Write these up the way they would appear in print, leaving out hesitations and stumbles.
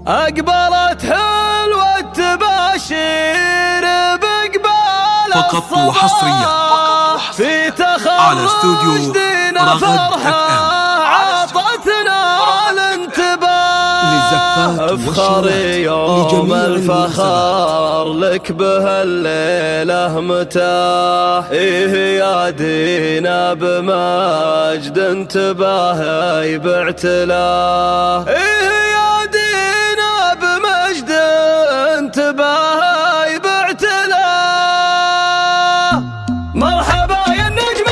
أقبلت حلوة تباشير بقبال فقط وحصريا في على استوديو تخرجنا فرحة عطتنا الانتباه. افخر يوم الفخر لك بهالليلة متاح، إيه يا دينا بمجد انتباه يبعت له، إيه يا دينا بمجد انتباه يبعت له. مرحبا يا النجم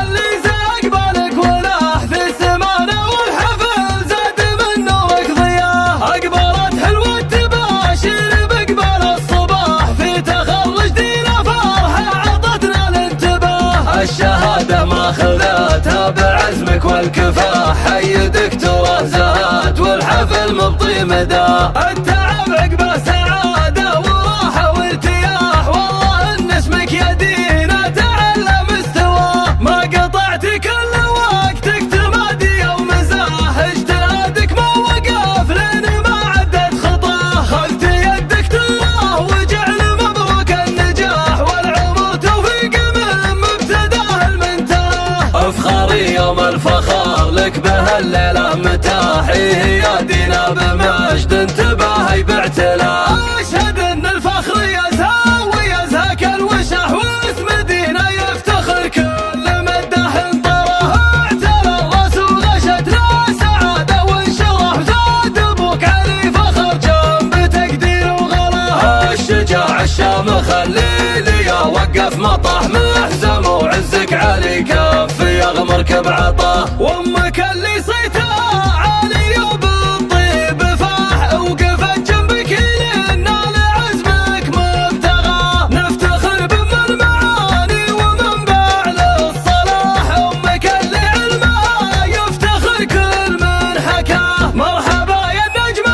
اللي زقبالك ولاح في السمانة والحفل زاد من نورك ضياء. أقبلت حلوة تباشر بقبال الصباح في تخرج دينا فرحة عطتنا الانتباه. الشهادة ما خذتها بعزمك والكفاح، حي دكتور زهات والحفل مبطي مداه. التعب عقبه سعادة وراحة وارتياح، والله ان اسمك يا دينا تعلى مستواه. ما قطعت كل وقتك تمادي ومزاح، اجتهادك ما وقف لين ما عدت خطاه. خذت يدك تراه وجعل مبروك النجاح، والعمر توفيق من مبتداه المنتهى. افخري يوم الفخر لك بهالليلة متاح، إيه يا دينا بمجد انتباه يبعت له. اشهد ان الفخر يزهى ويزهى الوشح، واسم دينا يفتخر كل مداح انطره. اعتلى الراس وغشت له سعادة وانشرح، زاد ابوك علي فخر جنب تقدير وغلا. الشجاع الشامخ الليلي وقف مطاح محزم، وعزك علي كف يغمرك بعطاه. وامك اللي صيتها عالي وبالطيب فاح، وقفت جنبك لين نال عزمك مبتغاه. نفتخر بام المعاني ومنبع للصلاح، امك اللي علمها يفتخر كل من حكاه. مرحبا يا النجم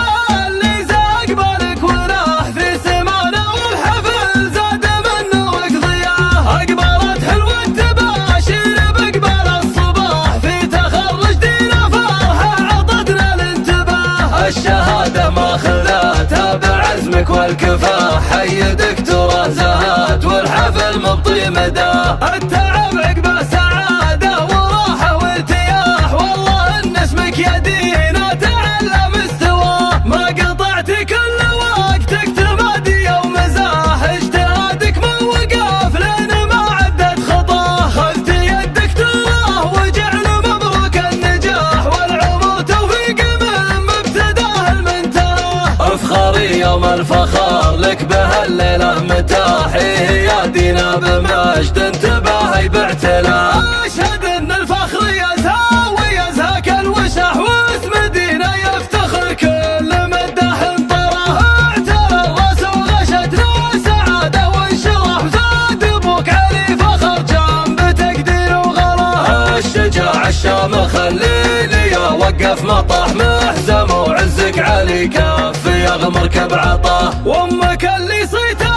اللي زقبالك ولاح في سمانة والحفل زاد من نورك ضياه. أقبلت حلوة تباشر بقبال الصباح في تخرج دينا فرحة عطتنا الانتباه. الشهادة ما خذتها بعزمك والكفاح، حي دكتور زهات والحفل مبطي مداه. التعب عقبه سعادة وراحة وارتياح، والله ان اسمك يا دينا تعلى مستواه. ما قطعت كل وقتك تمادي ومزاح، اجتهادك ما وقف لين ما عدت خطاه. خذت يدك تراه وجعل مبروك النجاح، والعمر توفيق من مبتداه المنتهى. افخري يوم الفخر لك بهالليلة متاح، إيه يا دينا بمجد انتباه يبعت له. اشهد ان الفخر يزهى ويزهى الوشح، واسم دينا يفتخر كل مداح انطره. اعتلى الراس وغشت له سعادة وانشرح، زاد ابوك علي فخر جنب تقدير وغلا. الشجاع الشامخ الليلي وقف مطاح محزم، وعزك علي كف يغمرك بعطاه. وامك اللي صيتها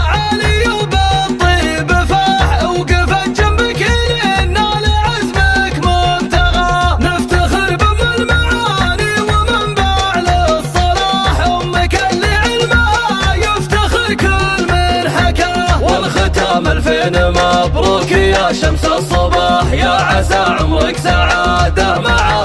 عالي وبالطيب فاح، وقفت جنبك لين نال عزمك مبتغاه. نفتخر بام المعاني ومنبع للصلاح، امك اللي علمها يفتخر كل من حكاه. والختام الفين مبروك يا شمس الصباح، يا عسى عمرك سعادة مع